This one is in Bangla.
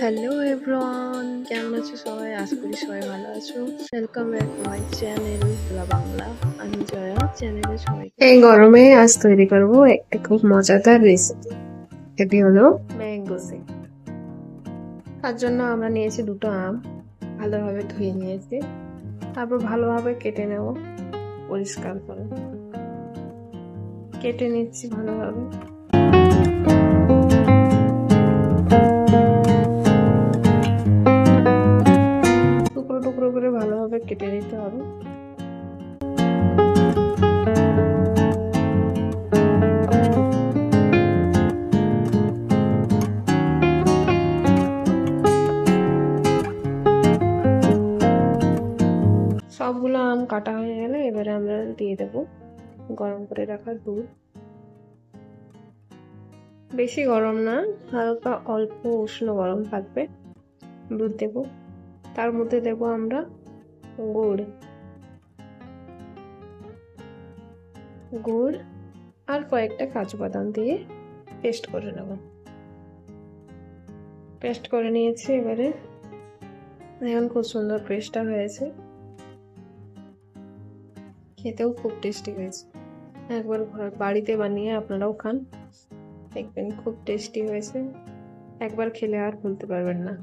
হ্যালো এভরিওয়ান, কেমন আছো সবাই? আশা করি সবাই ভালো আছো। Welcome back to my channel Bhola Bangla. আমি জয়া, চ্যানেলে সবাইকে এই গরমে আজ তৈরি করব একটা খুব মজাদার রেসিপি। এটি হলো ম্যাঙ্গো শেক। তার জন্য আমরা নিয়েছি দুটো আম, ভালোভাবে ধুয়ে নিয়েছি, তারপর ভালোভাবে কেটে নেব। পরিষ্কার করে কেটে নিচ্ছি ভালোভাবে। টুকরো টুকরো করে ভালোভাবে কেটে নিতে হবে। সবগুলো আম কাটা হয়ে গেলে এবারে আমরা দিয়ে দেব গরম করে রাখা দুধ। বেশি গরম না, হালকা অল্প উষ্ণ গরম থাকবে। দুধ দেব, তার মধ্যে দেব আমরা গুড় গুড় আর কয়েকটা কাজু বাদাম দিয়ে পেস্ট করে নেব। পেস্ট করে নিয়েছি। এবারে এখন খুব সুন্দর পেস্টটা হয়েছে, খেতেও খুব টেস্টি হয়েছে। একবার বাড়িতে বানিয়ে আপনারাও খান, দেখবেন খুব টেস্টি হয়েছে। একবার খেলে আর ভুলতে পারবেন না।